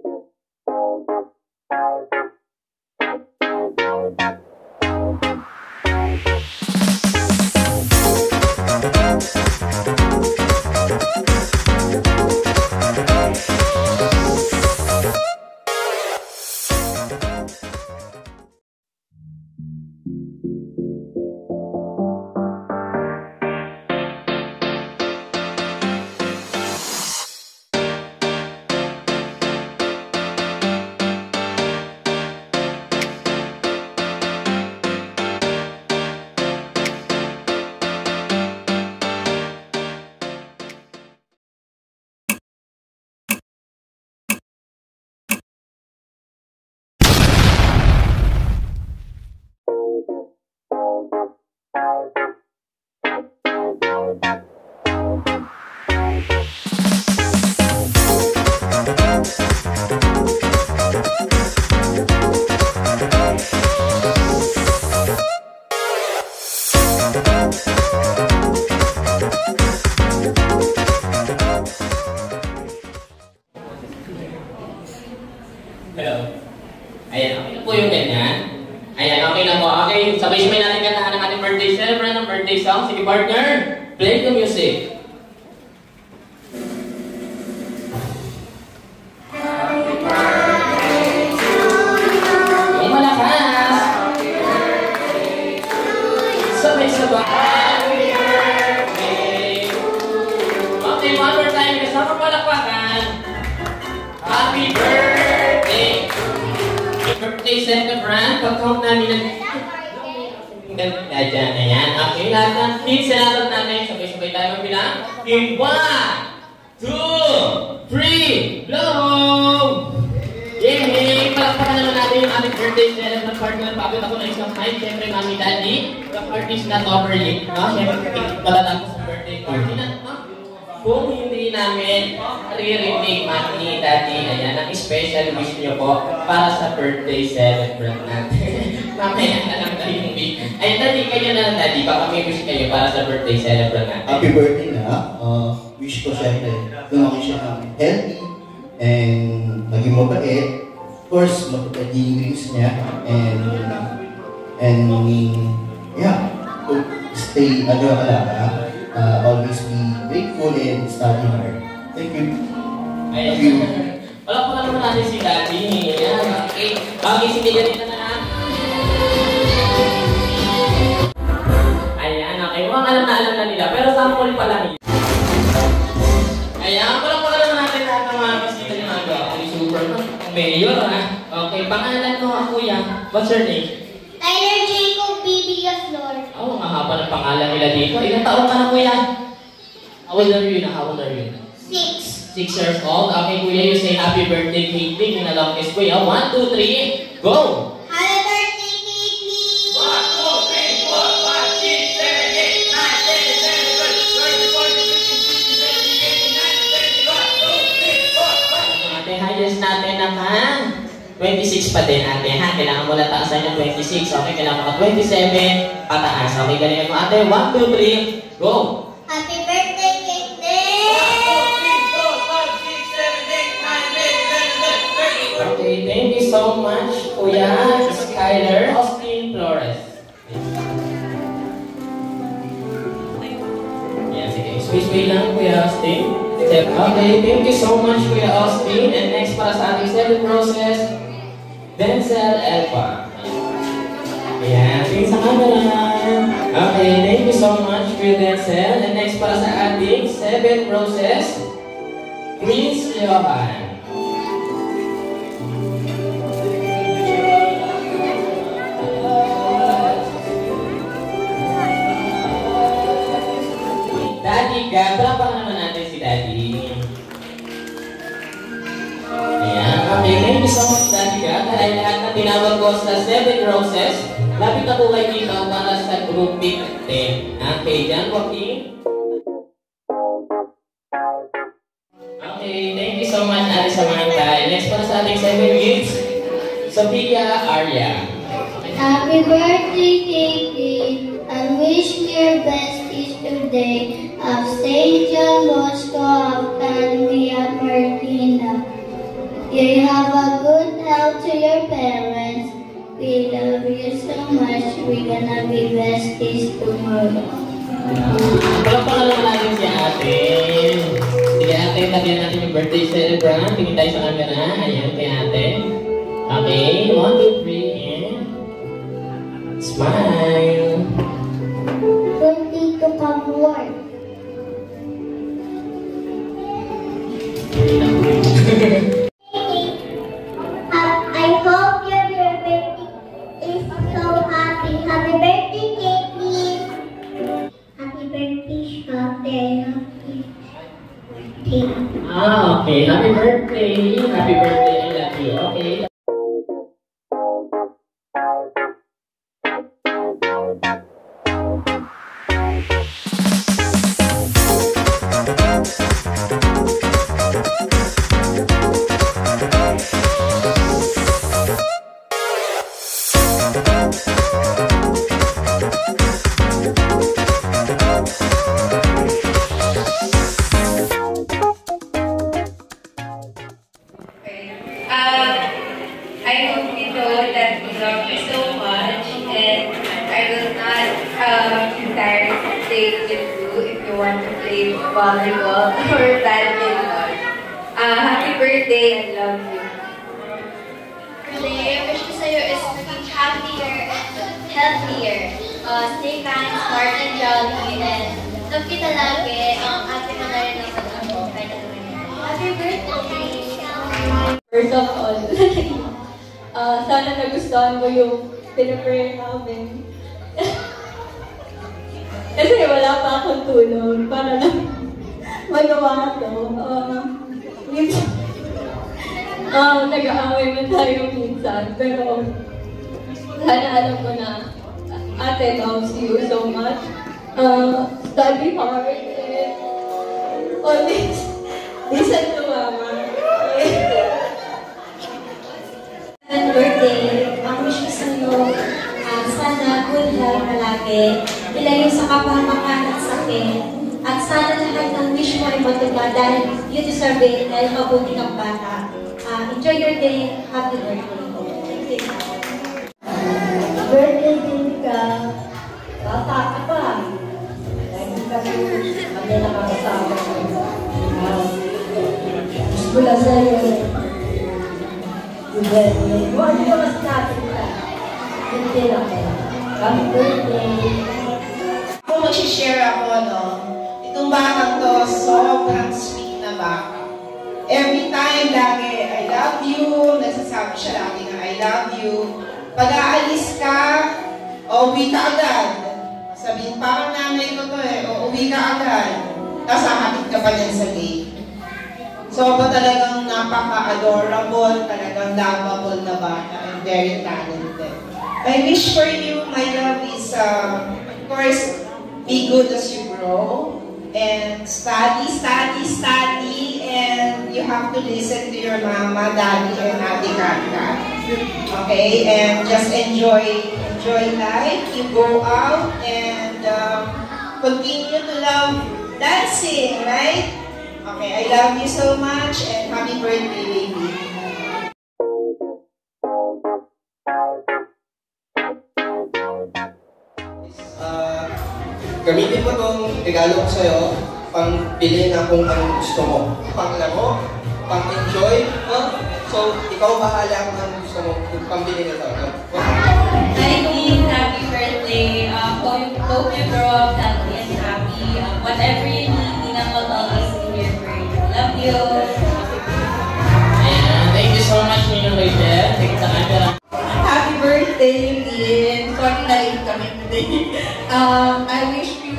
Hello. Ayan, okay na po yung ganyan. Ayan, okay na po. Okay, sabay-sabay natin kantahan ng ating birthday celebrant ng birthday song. Sige partner, play the music. Yung malakas. Sabay-sabay. Okay, one more time. Kasama palakpakan. Happy birthday! Birthday celebrant. Pag-count namin ng dyan. Ayan. Okay, lahat ng kids, salamat natin. Sabay-sabay tayo magbilang. In 1, 2, 3, blow! Yay! Palakpakan naman natin yung ating birthday celebrant partner. Pagod ako ng isang time. Siyempre, Mami Daddy. The party is not over yet. No? Siyempre, palatang ko sa birthday party na. Kung hindi namin re-remake Mami Daddy, ayan, ang special wish niyo po para sa birthday celebrant natin. Mamaya na lang tayo yung wish. Ay, Daddy, kayo na lang, Daddy. Baka may wish kayo para sa birthday celebrant natin. Happy birthday na. Wish ko syempre, lumaki siya ng healthy and maging mabait. Of course, matutad yung dreams niya. And yeah, stay, always be grateful and study hard. Thank you. Ayan. Wala pa naman natin si Daddy. Ayan, okay. Okay, sige ganito na lang. Ayan, okay. Mukhang alam na nila. Pero sample pa lang. Ayan, wala pa naman natin lahat ng mga kasita ni Mago. Ang super mayor, ha? Okay, pangalan mo, kuya. What's your name? Tyler Jacob Biblia Flor. Oh, mahaba ng pangalan nila dito. Ilang taon ka na, kuya? How old are you? How old are you? 6. 6 years old. Okay, kuya, you say happy birthday, Caitlin. Yung along kiss, kuya. 1, 2, 3, go! Happy birthday, Caitlin! 1, 2, 3, 4, 5, 6, 7, 8, 9, 10, 11, 12, 13, 14, 15, 16, 17, 18, 19, 20, 21, 22, 23, 24, 25, 26. Ate, highest natin naman. 26 pa din, ate, ha? Kailangan mo lang taasan yung 26. Okay, kailangan mo ka 27 pataas. Okay, ganyan mo, ate. 1, 2, 3, go! Happy birthday, Caitlin! 1, 2, 3, 4, 5, 6, 7, 8, 9, 10, 11, 12, 13. Okay, thank you so much, Kuya Skyler Austin Flores. Yan, sige. Space lang, Kuya Austin. Okay, thank you so much, Kuya Austin. And next para sa ating 7 process, Denzel Elpa. Ayan, tingin sa camera. Okay, thank you so much, Kuya Denzel. And next para sa ating 7 process, Prince Johan. Daddy Gab, palapakan naman natin si Daddy. Ayan, okay, thank you so much, Daddy Gab. Dahil lahat na tinawag ko sa 7 roses, lapit na po kayo dito para sa group pick 10. Okay, dyan, Joaquin. Okay, thank you so much, Ate Samantha. Next para sa ating 7 gifts, Sophia Arya. Happy birthday, Caitlin! I wish your besties today. Of St. John Bosco of Candia Martina. You have a good health to your parents. We love you so much. We're gonna be besties tomorrow. Palakpakan naman natin si ate. Sige ate, tagyan natin yung birthday celebrant. Tingin tayo sa camera. Ayan, kay ate. Okay, 1, 2, 3, and smile. Birthday to come work. I hope your birthday is so happy. Happy birthday, Katie. Happy birthday, Shopper. Okay. Happy birthday. Happy birthday. I love you. Okay. I hope you know that we love you so much, and I will not be tired of staying with you if you want to play volleyball or badminton. Happy birthday, I love you. Today, wish ko sa'yo is maging happier and healthier. Stay kind, smart, and jolly, and love kita lagi. Ate mo na rin ang ako. Happy birthday! First of all, sana nagustuhan mo yung pinaprayer namin. Kasi wala pa akong tulong para lang magawa ito. Nag-aaway man tayo minsan, pero sana alam ko na Ate loves you so much. Study hard and always listen to Mama. Happy birthday! Ang wish ko sa'yo, sana good health palagi, ilayo sa kapahamakan at sakit, at sana lahat ng wish mo ay matupad dahil you deserve it dahil mabuti kang bata. Enjoy your day. Happy birthday. Thank you. Birthday din ka. Bata ka pa. Hindi ka kami nakakasama ko. Gusto lang sa'yo. Birthday. Huwag mo mas natin ka. Hindi lang ka. Happy birthday. Kung mag-share ako, no? Itong batang to, sobrang sweet na bata. Every time, lagi, I love you. Nagsasabi siya lagi na I love you. Pag aalis ka, uwi ka agad. Sabihin, parang nanay ko to uwi ka agad. Tapos ahatid ka pa din sa gate. So, talagang napaka-adorable, talagang lovable na bata, and very talented. My wish for you, my love, is, of course, be good as you grow, and study, and you have to listen to your mama, daddy, and ate Kaka. Okay, and just enjoy life. You go out and continue to love dancing, right? Okay, I love you so much and happy birthday, baby. Gamitin mo itong regalo ko sa'yo, pang bilhin na kung anong gusto mo. Pang laro, pang enjoy, no? So, ikaw bahala kung anong gusto mo, pang bilhin na ito. No? Happy birthday. Hope you grow up healthy and happy. Whatever you need, Nina will always be here for you. Love you. Ayan, thank you so much, Nino Rachel. Thank you sa camera. Happy birthday, Lynn. Sorry na late kami today. I wish you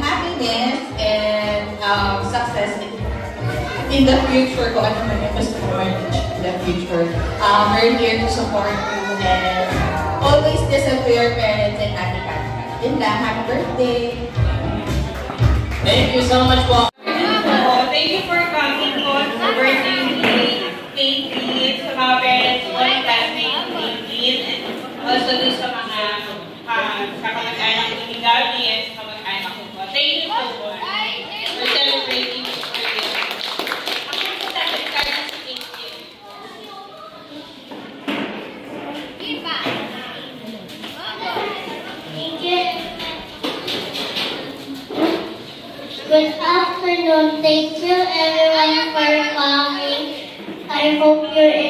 happiness and success in the future. Kung ano man yung gusto mo in the future. We're here to support you and always listen to your parents and Ate Kaka. Yun lang. Happy birthday. Thank you so much po. Thank you for coming po sa birthday ni Katie, sa mga parents ko, yung classmate ni Katie, and also dun sa mga kapag-anak ni Gabi and sa kapag-anak ko po. Thank you so much for celebrating this birthday. Ako po sa Carlos Katie. everyone. Thank you everyone for coming. I hope you're